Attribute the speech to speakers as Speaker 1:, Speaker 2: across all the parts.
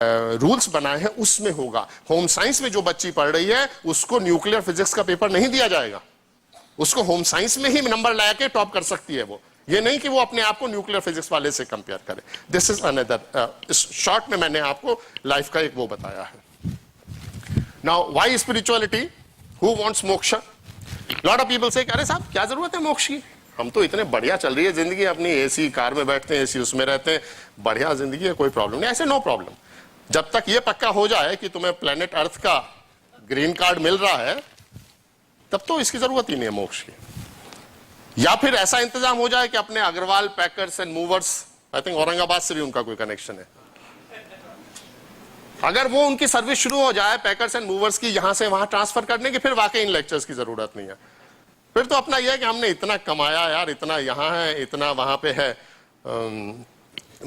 Speaker 1: Rules बनाए हैं उसमें होगा। होम साइंस में जो बच्ची पढ़ रही है उसको न्यूक्लियर फिजिक्स का पेपर नहीं दिया जाएगा, उसको होम साइंस में ही नंबर ला के टॉप कर सकती है वो, ये नहीं कि वो अपने आप को न्यूक्लियर फिजिक्स वाले से कंपेयर करे। दिस इज अनदर, इस शॉर्ट में मैंने आपको लाइफ का एक वो बताया है। Now why spirituality, who wants मोक्ष? लॉट ऑफ पीपल से अरे साहब क्या जरूरत है मोक्ष की, हम तो इतने बढ़िया चल रही है जिंदगी, अपनी एसी कार में बैठते हैं, एसी उसमें रहते हैं, बढ़िया जिंदगी है, कोई प्रॉब्लम नहीं। ऐसे नो प्रॉब्लम, जब तक ये पक्का हो जाए कि तुम्हें प्लेनेट अर्थ का ग्रीन कार्ड मिल रहा है तब तो इसकी जरूरत ही नहीं है मोक्ष की। या फिर ऐसा इंतजाम हो जाए कि अपने Agarwal packers and movers, I think Aurangabad से भी उनका कोई कनेक्शन है, अगर वो उनकी सर्विस शुरू हो जाए पैकर्स एंड मूवर्स की, यहां से वहां ट्रांसफर करने की, फिर वाकई इन लेक्चर्स की जरूरत नहीं है। फिर तो अपना यह है कि हमने इतना कमाया यार, इतना यहां है, इतना वहां पे है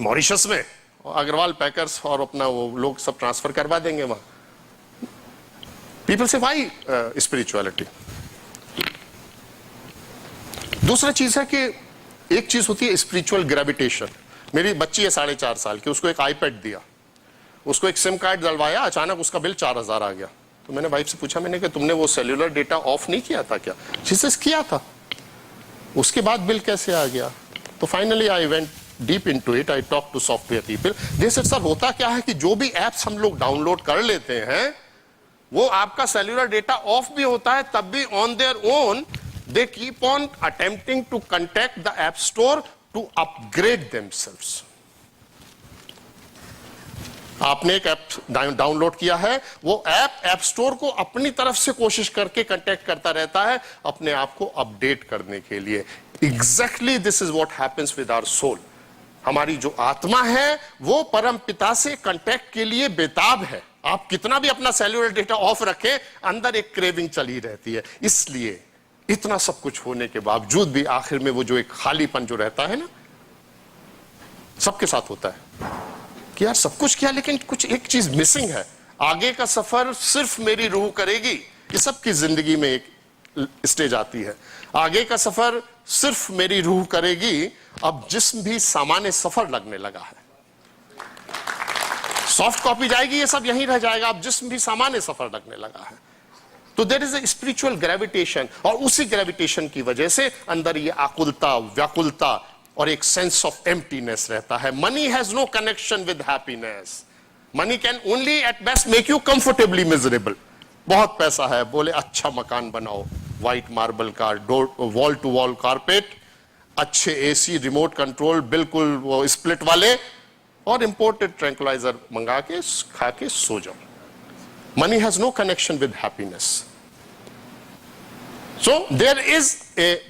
Speaker 1: मॉरिशस में, अग्रवाल पैकर्स और अपना वो लोग सब ट्रांसफर करवा देंगे वहां। पीपल से व्हाई स्पिरिचुअलिटी। दूसरा चीज है कि एक चीज होती है स्पिरिचुअल ग्रेविटेशन। मेरी बच्ची है 4.5 साल की, उसको एक आईपैड दिया, उसको एक सिम कार्ड डलवाया, अचानक उसका बिल 4000 आ गया। तो मैंने वाइफ से पूछा, मैंने कि तुमने वो सेल्यूलर डेटा ऑफ नहीं किया था क्या? जिससे किया था, उसके बाद बिल कैसे आ गया? तो finally I went deep into it, I talk to software people. जैसे सर होता क्या है कि जो भी एप्स हम लोग डाउनलोड कर लेते हैं वो आपका सेल्यूलर डेटा ऑफ भी होता है, तब भी on their own they keep on attempting to contact the app store to upgrade themselves. आपने एक ऐप डाउनलोड किया है, वो ऐप स्टोर को अपनी तरफ से कोशिश करके कांटेक्ट करता रहता है अपने आप को अपडेट करने के लिए। Exactly this is what happens with our soul. हमारी जो आत्मा है वो परम पिता से कांटेक्ट के लिए बेताब है। आप कितना भी अपना सेल्यूलर डेटा ऑफ रखें, अंदर एक क्रेविंग चली रहती है। इसलिए इतना सब कुछ होने के बावजूद भी आखिर में वो जो एक खालीपन जो रहता है ना, सबके साथ होता है कि यार सब कुछ किया लेकिन कुछ एक चीज मिसिंग है। आगे का सफर सिर्फ मेरी रूह करेगी, ये सबकी जिंदगी में एक स्टेज आती है। आगे का सफर सिर्फ मेरी रूह करेगी। अब जिस्म भी सामान्य सफर लगने लगा है, सॉफ्ट कॉपी जाएगी, ये सब यहीं रह जाएगा। अब जिस्म भी सामान्य सफर लगने लगा है। तो there is a spiritual gravitation, और उसी ग्रेविटेशन की वजह से अंदर ये आकुलता, व्याकुलता और एक सेंस ऑफ एम्प्टीनेस रहता है। Money has no connection with happiness. Money can only at best make you comfortably miserable. बहुत पैसा है, बोले अच्छा मकान बनाओ, व्हाइट मार्बल का door, wall to wall carpet, अच्छे एसी, रिमोट कंट्रोल, बिल्कुल वो स्प्लिट वाले, और इंपोर्टेड ट्रैंकुलाइजर मंगा के खा के सो जाओ। Money has no connection with happiness. So there is a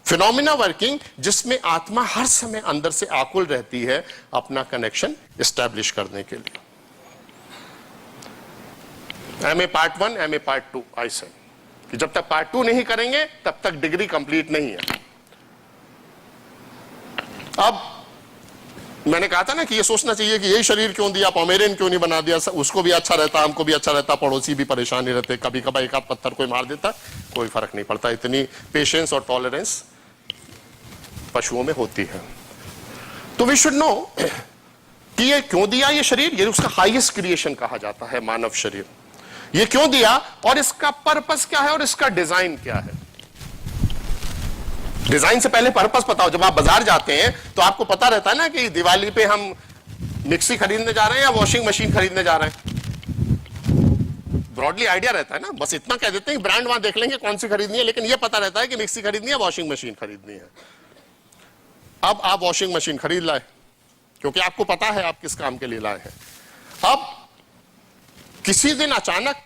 Speaker 1: phenomena working जिसमें आत्मा हर समय अंदर से आकुल रहती है अपना कनेक्शन एस्टैब्लिश करने के लिए। एमए पार्ट 1, एमए पार्ट 2, आई से कि जब तक पार्ट 2 नहीं करेंगे तब तक डिग्री कंप्लीट नहीं है। अब मैंने कहा था ना कि ये सोचना चाहिए कि यही शरीर क्यों दिया, पोमेरियन क्यों नहीं बना दिया, उसको भी अच्छा रहता, हमको भी अच्छा रहता, पड़ोसी भी परेशान नहीं रहते, कभी कभार एक आध पत्थर कोई मार देता, कोई फर्क नहीं पड़ता। इतनी पेशेंस और टॉलरेंस पशुओं में होती है। तो वी शुड नो कि ये क्यों दिया ये शरीर, ये उसका हाईएस्ट क्रिएशन कहा जाता है मानव शरीर। ये क्यों दिया और इसका पर्पस क्या है और इसका डिजाइन क्या है। डिजाइन से पहले पर्पस बताओ। जब आप बाजार जाते हैं तो आपको पता रहता है ना कि दिवाली पे हम मिक्सी खरीदने जा रहे हैं या वॉशिंग मशीन खरीदने जा रहे हैं। ब्रॉडली आइडिया रहता है ना, बस इतना कह देते हैं ब्रांड वहां देख लेंगे कौन सी खरीदनी है, लेकिन यह पता रहता है कि मिक्सी खरीदनी है, वॉशिंग मशीन खरीदनी है। अब आप वॉशिंग मशीन खरीद लाए क्योंकि आपको पता है आप किस काम के लिए लाए हैं। अब किसी दिन अचानक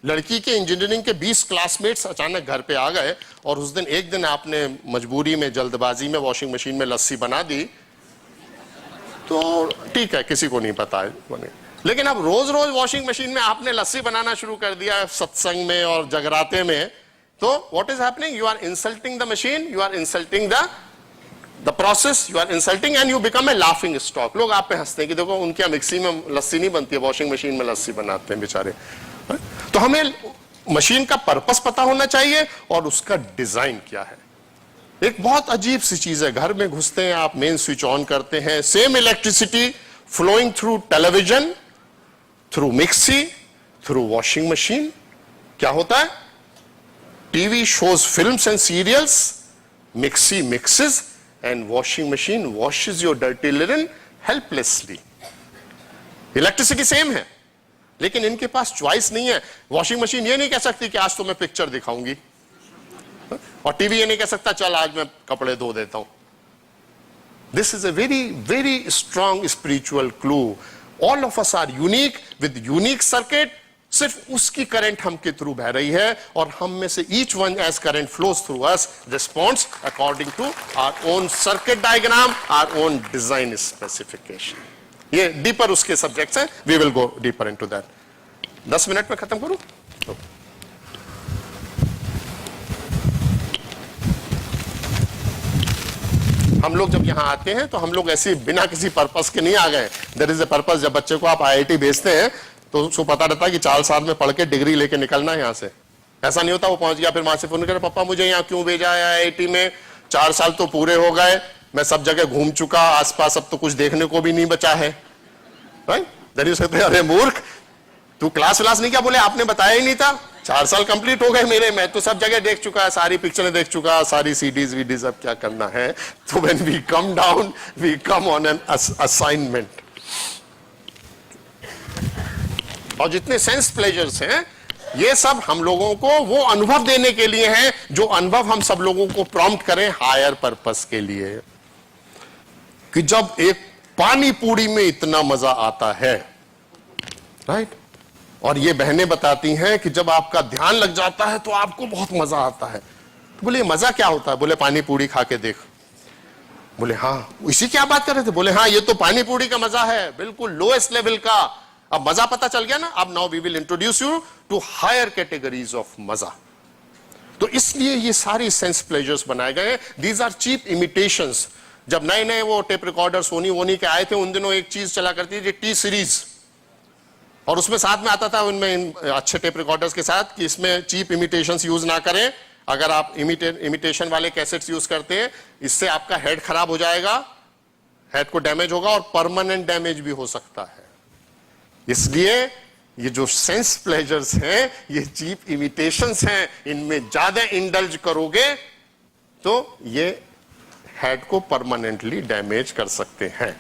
Speaker 1: लड़की के इंजीनियरिंग के 20 क्लासमेट्स अचानक घर पे आ गए और उस दिन एक दिन आपने मजबूरी में, जल्दबाजी में वॉशिंग मशीन में लस्सी बना दी, तो ठीक है, किसी को नहीं पता है। लेकिन अब रोज रोज वॉशिंग मशीन में आपने लस्सी बनाना शुरू कर दिया सत्संग में और जगराते में, तो what is happening? You are insulting the machine, you are insulting the process, you are insulting and you become a laughing stock. लोग आप पे हंसते हैं कि देखो उनके यहाँ मिक्सी में लस्सी नहीं बनती है, वॉशिंग मशीन में लस्सी बनाते हैं बेचारे। तो हमें मशीन का पर्पस पता होना चाहिए और उसका डिजाइन क्या है। एक बहुत अजीब सी चीज है, घर में घुसते हैं आप, मेन स्विच ऑन करते हैं, same electricity flowing through television, through mixie, through washing machine. क्या होता है? TV shows films and serials, mixie mixes, and washing machine washes your dirty linen helplessly. Electricity same है, लेकिन इनके पास चॉइस नहीं है. वॉशिंग मशीन ये नहीं कह सकती कि आज तो मैं पिक्चर दिखाऊंगी, और टीवी ये नहीं कह सकता चल आज मैं कपड़े धो देता हूं. This is a very very strong spiritual clue. All of us are unique with unique circuit. सिर्फ उसकी करंट हम के थ्रू बह रही है, और हम में से each one as current flows through us responds according to our own circuit diagram, our own design specification. ये डीपर उसके सब्जेक्ट्स हैं. We will go deeper into that. 10 minute में खत्म करूं. हम लोग जब यहां आते हैं तो हम लोग ऐसे बिना किसी पर्पस के नहीं आ गए. There is a purpose. जब बच्चे को आप आईआईटी भेजते हैं तो उसको पता रहता है कि 4 साल में पढ़ के डिग्री लेके निकलना है यहां से. ऐसा नहीं होता वो पहुंच गया फिर वहां से फोन करे पापा मुझे यहां क्यों भेजा है आईआईटी में, 4 साल तो पूरे हो गए, मैं सब जगह घूम चुका, आसपास अब तो कुछ देखने को भी नहीं बचा है. राइट? देन यू से अरे मूर्ख तू क्लास नहीं किया. बोले आपने बताया ही नहीं था. 4 साल कंप्लीट हो गए मेरे, मैं तो सब जगह देख चुका है, सारी पिक्चरें देख चुका, सारी सीडीज वीडीज, अब क्या करना है. तो when we come down we come on an assignment. और जितने सेंस प्लेजर्स हैं ये सब हम लोगों को वो अनुभव देने के लिए हैं जो अनुभव हम सब लोगों को प्रॉम्प्ट करें हायर पर्पस के लिए. कि जब एक पानी पूरी में इतना मजा आता है, राइट? और ये बहनें बताती हैं कि जब आपका ध्यान लग जाता है तो आपको बहुत मजा आता है. तो बोले मजा क्या होता है? बोले पानी पूरी खा के देख. बोले हाँ. इसी की आप बात कर रहे थे? बोले हाँ ये तो पानी पूरी का मजा है, बिल्कुल लोएस्ट लेवल का. अब मजा पता चल गया ना. अब now we will introduce you to higher categories of मजा. तो इसलिए ये सारी सेंस प्लेजर्स बनाए गए. These are cheap imitations. जब नए नए वो टेप रिकॉर्डर सोनी वोनी के आए थे उन दिनों एक चीज चला करती थी टी सीरीज, और उसमें साथ में आता था उनमें अच्छे टेप रिकॉर्डर्स के साथ कि इसमें चीप इमिटेशंस यूज ना करें. अगर आप इमिटेशन वाले कैसेट्स यूज करते हैं इससे आपका हेड खराब हो जाएगा, हेड को डैमेज होगा और परमानेंट डैमेज भी हो सकता है. इसलिए ये जो सेंस प्लेजर्स हैं ये चीप इमिटेशंस हैं. इनमें ज्यादा इंडल्ज करोगे तो ये हेड को परमानेंटली डैमेज कर सकते हैं.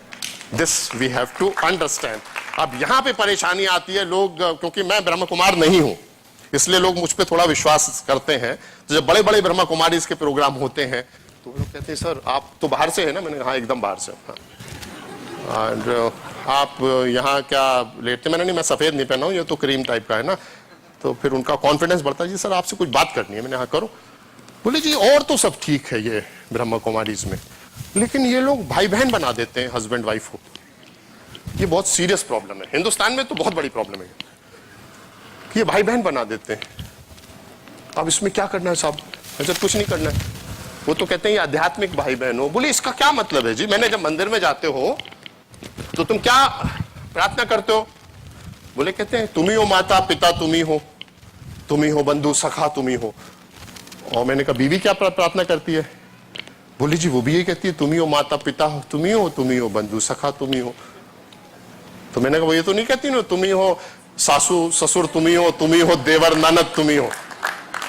Speaker 1: This we have to understand. अब यहां पे परेशानी आती है. लोग, क्योंकि मैं ब्रह्म कुमार नहीं हूं इसलिए लोग मुझ पे थोड़ा विश्वास करते हैं. तो जब बड़े बड़े ब्रह्म कुमारी के प्रोग्राम होते हैं तो लोग कहते हैं सर आप तो बाहर से है ना. मैंने हाँ एकदम बाहर से. हाँ. और आप यहाँ क्या लेते? मैंने नहीं, मैं सफेद नहीं पहना हूं, ये तो क्रीम टाइप का है ना. तो फिर उनका कॉन्फिडेंस बढ़ता है. जी सर आपसे कुछ बात करनी है. मैंने हाँ करो. बोले जी और तो सब ठीक है ये ब्रह्मा कुमारीज में, लेकिन ये लोग भाई बहन बना देते हैं हस्बैंड वाइफ को. ये बहुत सीरियस प्रॉब्लम है. हिंदुस्तान में तो बहुत बड़ी प्रॉब्लम है कि ये भाई बहन बना देते हैं. अब इसमें क्या करना है साहब? अच्छा कुछ नहीं करना है. वो तो कहते हैं ये आध्यात्मिक भाई बहन हो. बोले इसका क्या मतलब है जी? मैंने जब मंदिर में जाते हो तो तुम क्या प्रार्थना करते हो? बोले कहते हैं तुम ही हो माता पिता, तुम ही हो बंधु सखा, तुम ही हो. और मैंने कहा बीवी क्या प्रार्थना करती है? बोली जी वो भी यही कहती है तुम ही हो माता पिता, तुम ही हो बंधु सखा, तुम ही हो. तो मैंने कहा वो ये तो नहीं कहती ना तुम ही हो सासू ससुर, तुम ही हो देवर ननद, तुम ही हो.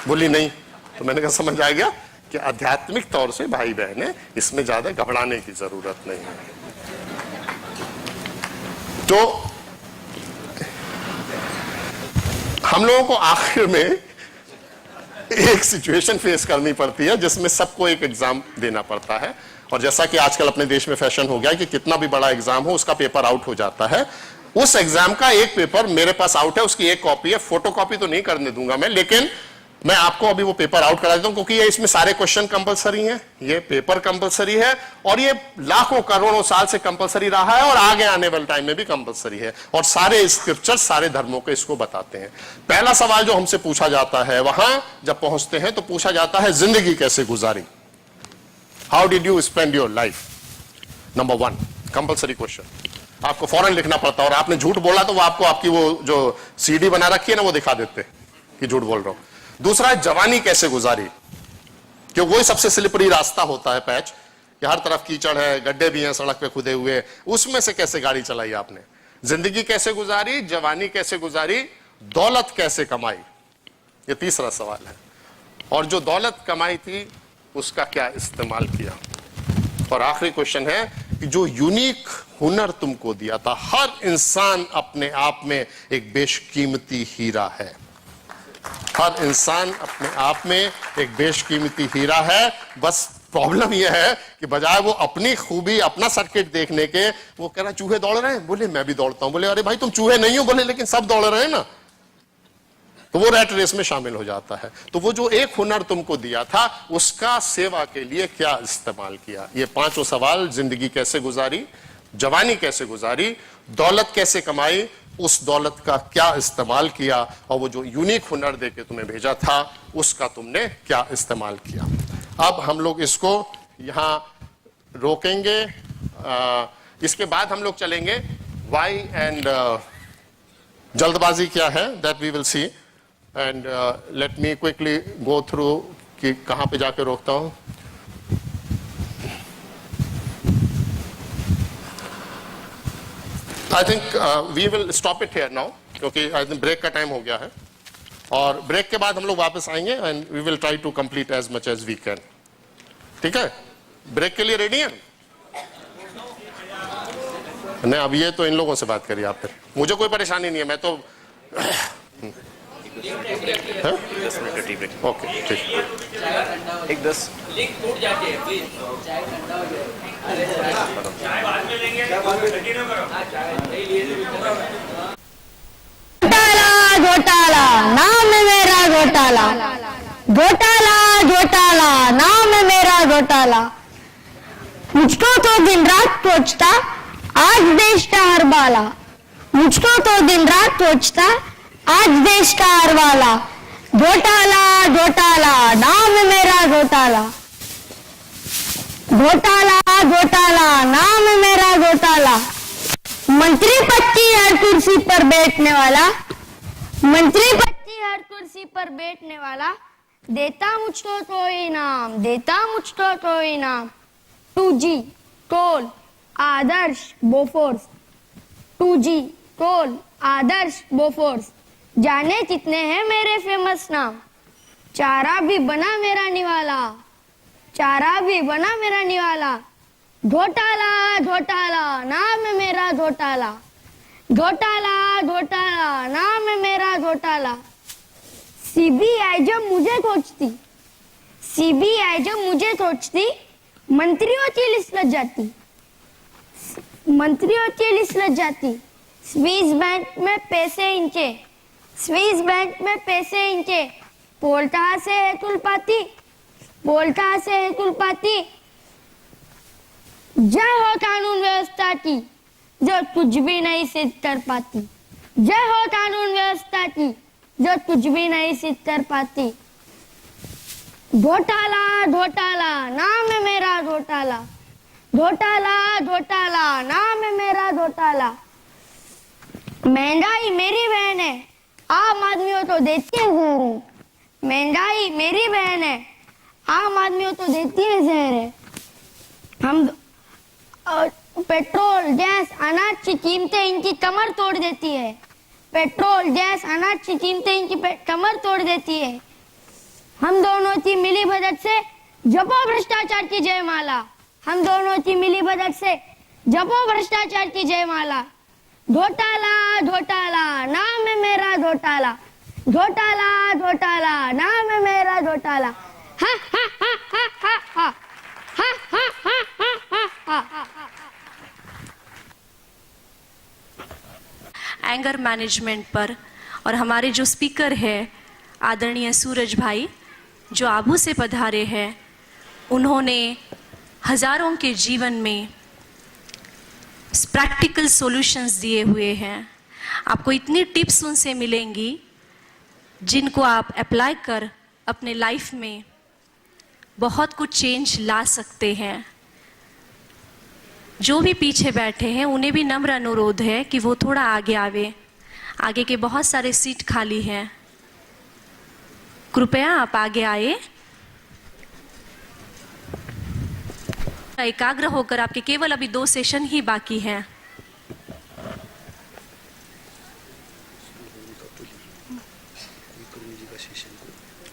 Speaker 1: बोली नहीं. तो मैंने कहा समझ आ गया कि आध्यात्मिक तौर से भाई बहन है, इसमें ज्यादा घबराने की जरूरत नहीं है. तो हम लोगों को आखिर में एक सिचुएशन फेस करनी पड़ती है जिसमें सबको एक एग्जाम देना पड़ता है. और जैसा कि आजकल अपने देश में फैशन हो गया कि कितना भी बड़ा एग्जाम हो उसका पेपर आउट हो जाता है. उस एग्जाम का एक पेपर मेरे पास आउट है, उसकी एक कॉपी है. फोटो कॉपी तो नहीं करने दूंगा मैं, लेकिन मैं आपको अभी वो पेपर आउट करा देता हूं क्योंकि ये इसमें सारे क्वेश्चन कंपलसरी हैं, ये पेपर कंपलसरी है और ये लाखों करोड़ों साल से कंपलसरी रहा है और आगे आने वाले टाइम में भी कंपलसरी है. और सारे स्क्रिप्चर्स सारे धर्मों के इसको बताते हैं. पहला सवाल जो हमसे पूछा जाता है वहां जब पहुंचते हैं तो पूछा जाता है जिंदगी कैसे गुजारी, how did you spend your life. Number 1 compulsory question. आपको फौरन लिखना पड़ता है और आपने झूठ बोला तो वो आपको आपकी वो जो सीडी बना रखी है ना वो दिखा देते कि झूठ बोल रहा हूं. दूसरा है जवानी कैसे गुजारी, क्योंकि वही सबसे स्लिपरी रास्ता होता है पैच कि हर तरफ कीचड़ है, गड्ढे भी हैं सड़क पे खुदे हुए, उसमें से कैसे गाड़ी चलाई आपने? जिंदगी कैसे गुजारी, जवानी कैसे गुजारी, दौलत कैसे कमाई, ये तीसरा सवाल है। और जो दौलत कमाई थी उसका क्या इस्तेमाल किया? और आखिरी क्वेश्चन है कि जो यूनिक हुनर तुमको दिया था, हर इंसान अपने आप में एक बेशकीमती हीरा है, हर इंसान अपने आप में एक बेशकीमती हीरा है। बस प्रॉब्लम यह है कि बजाय वो अपनी खूबी, अपना सर्किट देखने के, वो कह रहा चूहे दौड़ रहे हैं, बोले मैं भी दौड़ता हूं। बोले अरे भाई तुम चूहे नहीं हो, बोले लेकिन सब दौड़ रहे हैं ना, तो वो रैट रेस में शामिल हो जाता है। तो वो जो एक हुनर तुमको दिया था उसका सेवा के लिए क्या इस्तेमाल किया? ये पांचों सवाल, जिंदगी कैसे गुजारी, जवानी कैसे गुजारी, दौलत कैसे कमाई, उस दौलत का क्या इस्तेमाल किया, और वो जो यूनिक हुनर देके तुम्हें भेजा था उसका तुमने क्या इस्तेमाल किया। अब हम लोग इसको यहां रोकेंगे, इसके बाद हम लोग चलेंगे वाई एंड जल्दबाजी क्या है, that we will see. And let me quickly go through कि कहां पे जाके रोकता हूं। I think we will stop it here now, क्योंकि आई थिंक ब्रेक का टाइम हो गया है, और ब्रेक के बाद हम लोग वापस आएंगे and we will try to complete as much as we can. ठीक है, ब्रेक के लिए रेडी हैं? नहीं, अब ये तो इन लोगों से बात करिए आप, फिर मुझे कोई परेशानी नहीं है, मैं तो
Speaker 2: 10 मिनट का टी ब्रेक।
Speaker 1: ओके ठीक।
Speaker 2: एक 10
Speaker 3: घोटाला घोटाला नाम है मेरा घोटाला, घोटाला घोटाला नाम है मेरा घोटाला। मुझको तो दिन रात सोचता आज देश का हर बाला, मुझको तो दिन रात सोचता आज देश का हर वाला। घोटाला घोटाला नाम है मेरा घोटाला, घोटाला घोटाला नाम है मेरा घोटाला। मंत्री पद की हर कुर्सी पर बैठने वाला, मंत्री पद की हर कुर्सी पर बैठने वाला, देता मुझको तो इनाम, देता मुझको तो इनाम। 2G टोल आदर्श बोफोर्स, 2G टोल आदर्श बोफोर्स, जाने कितने हैं मेरे फेमस नाम। चारा भी बना मेरा निवाला, चारा भी बना मेरा निवाला। घोटाला घोटाला नाम है मेरा घोटाला, घोटाला घोटाला नाम है मेरा घोटाला। सीबीआई जब मुझे खोजती, सीबीआई जब मुझे खोजती, मंत्रियों की लिस्ट लग जाती, मंत्रियों की लिस्ट लग जाती। स्विस बैंक में पैसे इनके, स्विस बैंक में पैसे इनके, बोलता से है तुलपाती, बोलता से है तुलपाती। जय हो कानून व्यवस्था की जो कुछ भी नहीं सिद्ध कर पाती, जय हो कानून व्यवस्था की जो कुछ भी नहीं सिद्ध कर पाती। घोटाला घोटाला नाम है मेरा घोटाला, घोटाला घोटाला नाम है मेरा घोटाला। महंगाई मेरी बहन है, आम आदमियों तो देती है जहर, महंगाई मेरी बहन है, आम आदमियों तो देती है जहर है। हम पेट्रोल गैस अनाज की कीमतें इनकी कमर तोड़ देती है, पेट्रोल गैस अनाज की कीमतें इनकी कमर तोड़ देती है। हम दोनों की मिली भगत से जपो भ्रष्टाचार की जयमाला, हम दोनों की मिली भगत से जपो भ्रष्टाचार की जयमाला। घोटाला घोटाला नाम है मेरा घोटाला, घोटाला घोटाला नाम है मेरा घोटाला। हा हा हा हा हा हा हा हा हा हा हा।
Speaker 4: एंगर मैनेजमेंट पर, और हमारे जो स्पीकर है आदरणीय सूरज भाई जो आबू से पधारे हैं, उन्होंने हजारों के जीवन में प्रैक्टिकल सॉल्यूशंस दिए हुए हैं। आपको इतनी टिप्स उनसे मिलेंगी जिनको आप अप्लाई कर अपने लाइफ में बहुत कुछ चेंज ला सकते हैं। जो भी पीछे बैठे हैं उन्हें भी नम्र अनुरोध है कि वो थोड़ा आगे आवे, आगे के बहुत सारे सीट खाली हैं, कृपया आप आगे आए। एकाग्र होकर आपके केवल अभी 2 सेशन ही बाकी हैं।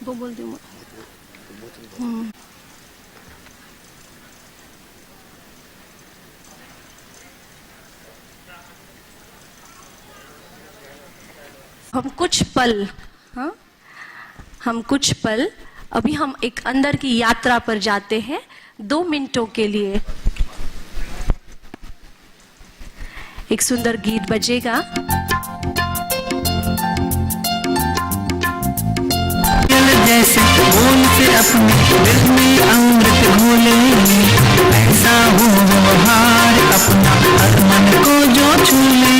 Speaker 4: वो बोल दूँ हम कुछ पल, हाँ, हम कुछ पल अभी हम एक अंदर की यात्रा पर जाते हैं 2 मिनटों के लिए। एक सुंदर गीत बजेगा।
Speaker 5: जैसे बोल से अपने दिल में अमृत घोले, ऐसा हो व्यवहार अपना हर मन को जो छूले।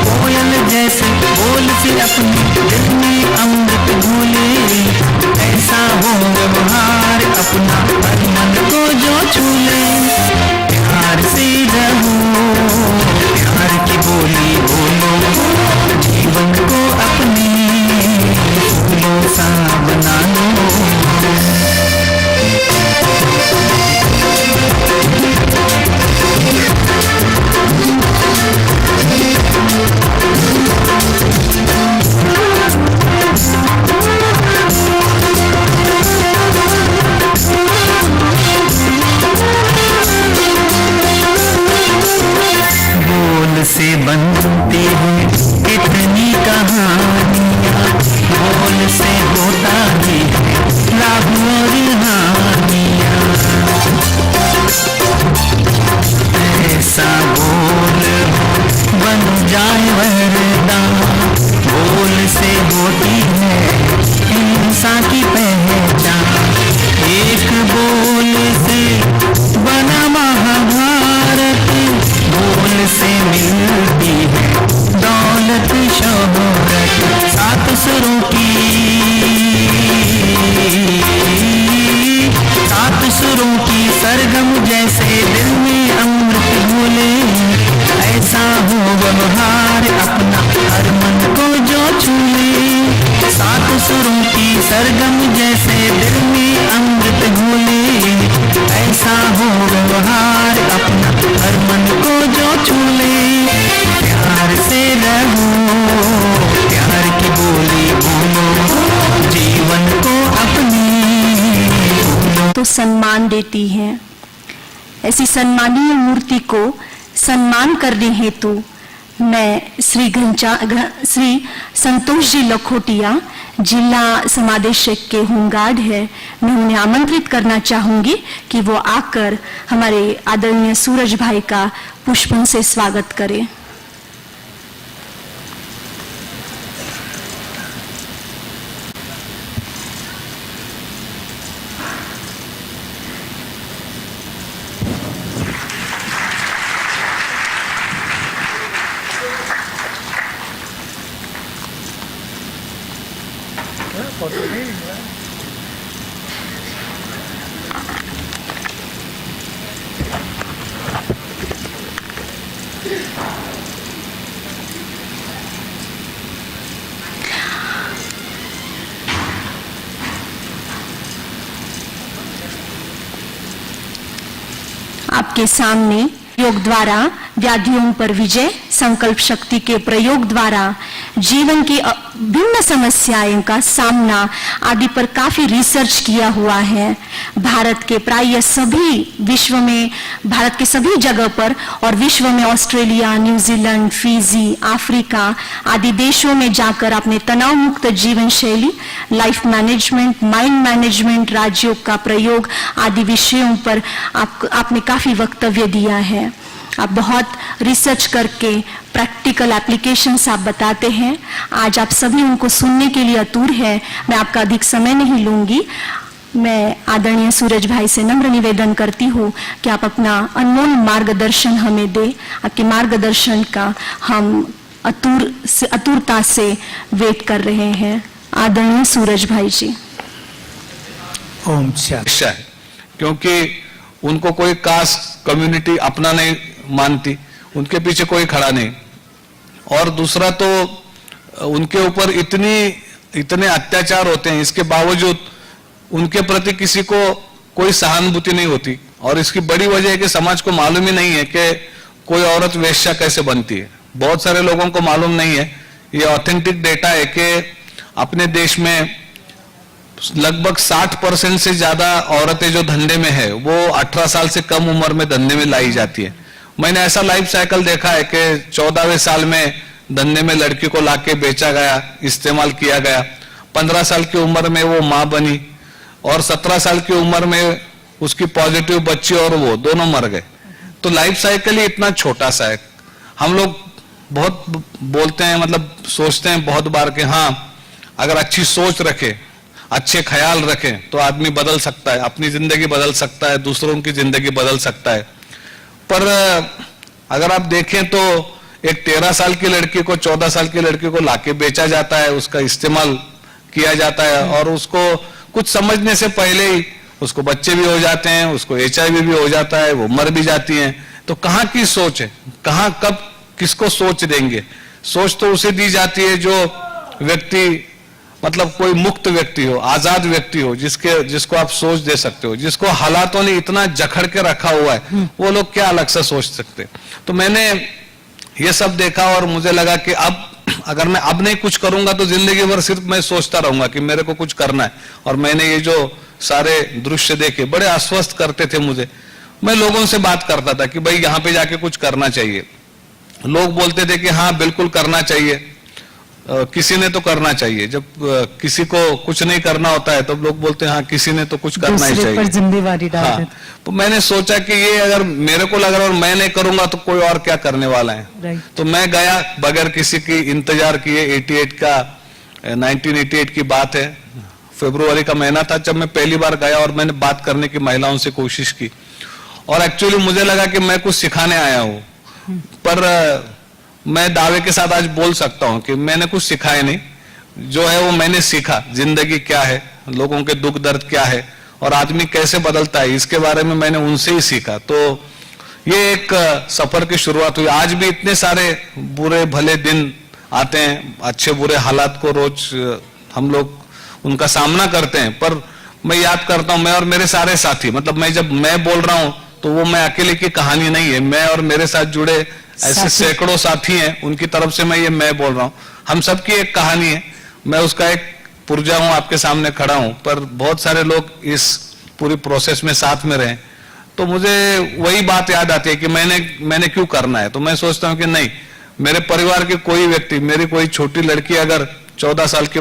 Speaker 5: कोयल जैसे बोल से अपने दिल में अमृत घोले, ऐसा हो व्यवहार अपना हर मन को जो छूले। प्यार से रहो, प्यार की बोली बोलो, जीवन को अपने फूलों सा बना लो। बोल से बनती है इतनी कहानियाँ, बोल से होता ही है लाभ और हानियाँ। ऐसा बोल बन जाए वरदान, बोल से होती है इंसान की पहचान। एक बोल से बना महाभारत, बोल से मिलती है दौलत शोहरत। 7 सुरों की, 7 सुरों की सरगम जैसे दिल में अमृत घोले, ऐसा हो व्यवहार अपना हर मन को जो छूले। 7 सुरों की सरगम जैसे दिल में अमृत घोले, ऐसा हो व्यवहार अपना हर मन को जो छूले। प्यार से रहो, प्यार की बोली बोलो, जीवन को अपनी
Speaker 4: तो सम्मान देती हैं। ऐसी सम्मानीय मूर्ति को सम्मान करने हेतु मैं श्री संतोष जी लखोटिया, जिला समादेशक के होमगार्ड है, मैं उन्हें आमंत्रित करना चाहूंगी कि वो आकर हमारे आदरणीय सूरज भाई का पुष्पों से स्वागत करें। आपके सामने योग द्वारा व्याधियों पर विजय, संकल्प शक्ति के प्रयोग द्वारा जीवन की भिन्न समस्याओं का सामना आदि पर काफी रिसर्च किया हुआ है। भारत के प्राय सभी विश्व में, भारत के सभी जगह पर और विश्व में ऑस्ट्रेलिया, न्यूजीलैंड, फिजी, अफ्रीका आदि देशों में जाकर आपने तनाव मुक्त जीवन शैली, लाइफ मैनेजमेंट, माइंड मैनेजमेंट, राजयोग का प्रयोग आदि विषयों पर आपने काफी वक्तव्य दिया है। आप बहुत रिसर्च करके प्रैक्टिकल एप्लीकेशंस आप बताते हैं। आज आप सभी उनको सुनने के लिए आतुर है। मैं आपका अधिक समय नहीं लूंगी। मैं आदरणीय सूरज भाई से नम्र निवेदन करती हूँ कि आप अपना अनमोल मार्गदर्शन हमें दें। आपके मार्गदर्शन का हम आतुरता से वेट कर रहे हैं। आदरणीय सूरज भाई जी।
Speaker 5: ओम
Speaker 6: शिक्षा है, क्योंकि उनको कोई कास्ट कम्युनिटी अपना नहीं मानती, उनके पीछे कोई खड़ा नहीं। और दूसरा तो उनके ऊपर इतने अत्याचार होते हैं, इसके बावजूद उनके प्रति किसी को कोई सहानुभूति नहीं होती और इसकी बड़ी वजह है कि समाज को मालूम ही नहीं है कि कोई औरत वेश्या कैसे बनती है। बहुत सारे लोगों को मालूम नहीं है। ये ऑथेंटिक डेटा है कि अपने देश में लगभग 60% से ज्यादा औरतें जो धंधे में है वो 18 साल से कम उम्र में धंधे में लाई जाती है। मैंने ऐसा लाइफ साइकिल देखा है कि 14वें साल में धंधे में लड़की को लाके बेचा गया, इस्तेमाल किया गया, 15 साल की उम्र में वो मां बनी और 17 साल की उम्र में उसकी पॉजिटिव बच्ची और वो दोनों मर गए। तो लाइफ साइकिल ही इतना छोटा सा है। हम लोग बहुत बोलते हैं, मतलब सोचते हैं बहुत बार कि हाँ अगर अच्छी सोच रखे, अच्छे ख्याल रखें तो आदमी बदल सकता है, अपनी जिंदगी बदल सकता है, दूसरों की जिंदगी बदल सकता है। पर अगर आप देखें तो एक 13 साल की लड़की को 14 साल की लड़की को लाके बेचा जाता है, उसका इस्तेमाल किया जाता है और उसको कुछ समझने से पहले ही उसको बच्चे भी हो जाते हैं, उसको HIV भी हो जाता है, वो मर भी जाती हैं। तो कहाँ की सोच है, कहाँ कब किसको सोच देंगे? सोच तो उसे दी जाती है जो व्यक्ति मतलब कोई मुक्त व्यक्ति हो, आजाद व्यक्ति हो, जिसको आप सोच दे सकते हो, जिसको हालातों ने इतना जकड़ के रखा हुआ है, वो लोग क्या अलग से सोच सकते। तो मैंने ये सब देखा और मुझे लगा कि अब अगर मैं अब नहीं कुछ करूंगा तो जिंदगी भर सिर्फ मैं सोचता रहूंगा कि मेरे को कुछ करना है। और मैंने ये जो सारे दृश्य देखे बड़े आश्वस्त करते थे मुझे। मैं लोगों से बात करता था कि भाई यहाँ पे जाके कुछ करना चाहिए। लोग बोलते थे कि हाँ बिल्कुल करना चाहिए, किसी ने तो करना चाहिए। जब किसी को कुछ नहीं करना होता है तब लोग बोलते हैं हाँ किसी ने तो कुछ करना ही चाहिए,
Speaker 7: पर जिम्मेवारी डाल
Speaker 6: हाँ।
Speaker 7: देते।
Speaker 6: तो मैंने सोचा कि ये अगर मेरे को लग रहा है और मैं नहीं करूंगा तो कोई और क्या करने वाला है।
Speaker 7: राइट।
Speaker 6: तो मैं गया बगैर किसी की इंतजार किए। 1988 की बात है, फरवरी का महीना था जब मैं पहली बार गया और मैंने बात करने की महिलाओं से कोशिश की। और एक्चुअली मुझे लगा कि मैं कुछ सिखाने आया हूँ, पर मैं दावे के साथ आज बोल सकता हूं कि मैंने कुछ सिखाया नहीं। जो है वो मैंने सीखा, जिंदगी क्या है, लोगों के दुख दर्द क्या है और आदमी कैसे बदलता है, इसके बारे में मैंने उनसे ही सीखा। तो ये एक सफर की शुरुआत हुई। आज भी इतने सारे बुरे भले दिन आते हैं, अच्छे बुरे हालात को रोज हम लोग उनका सामना करते हैं। पर मैं याद करता हूं, मैं और मेरे सारे साथी, मतलब जब मैं बोल रहा हूं तो वो मैं अकेले की कहानी नहीं है, मैं और मेरे साथ जुड़े ऐसे सैकड़ों साथी हैं, उनकी तरफ से मैं बोल रहा हूं। हम सबकी एक कहानी है, मैं उसका एक पुर्जा हूं, आपके सामने खड़ा हूं। पर बहुत सारे लोग इस पूरी प्रोसेस में साथ में रहे। तो मुझे वही बात याद आती है कि मैंने क्यों करना है। तो मैं सोचता हूं कि नहीं, मेरे परिवार के कोई व्यक्ति, मेरी कोई छोटी लड़की अगर 14 साल की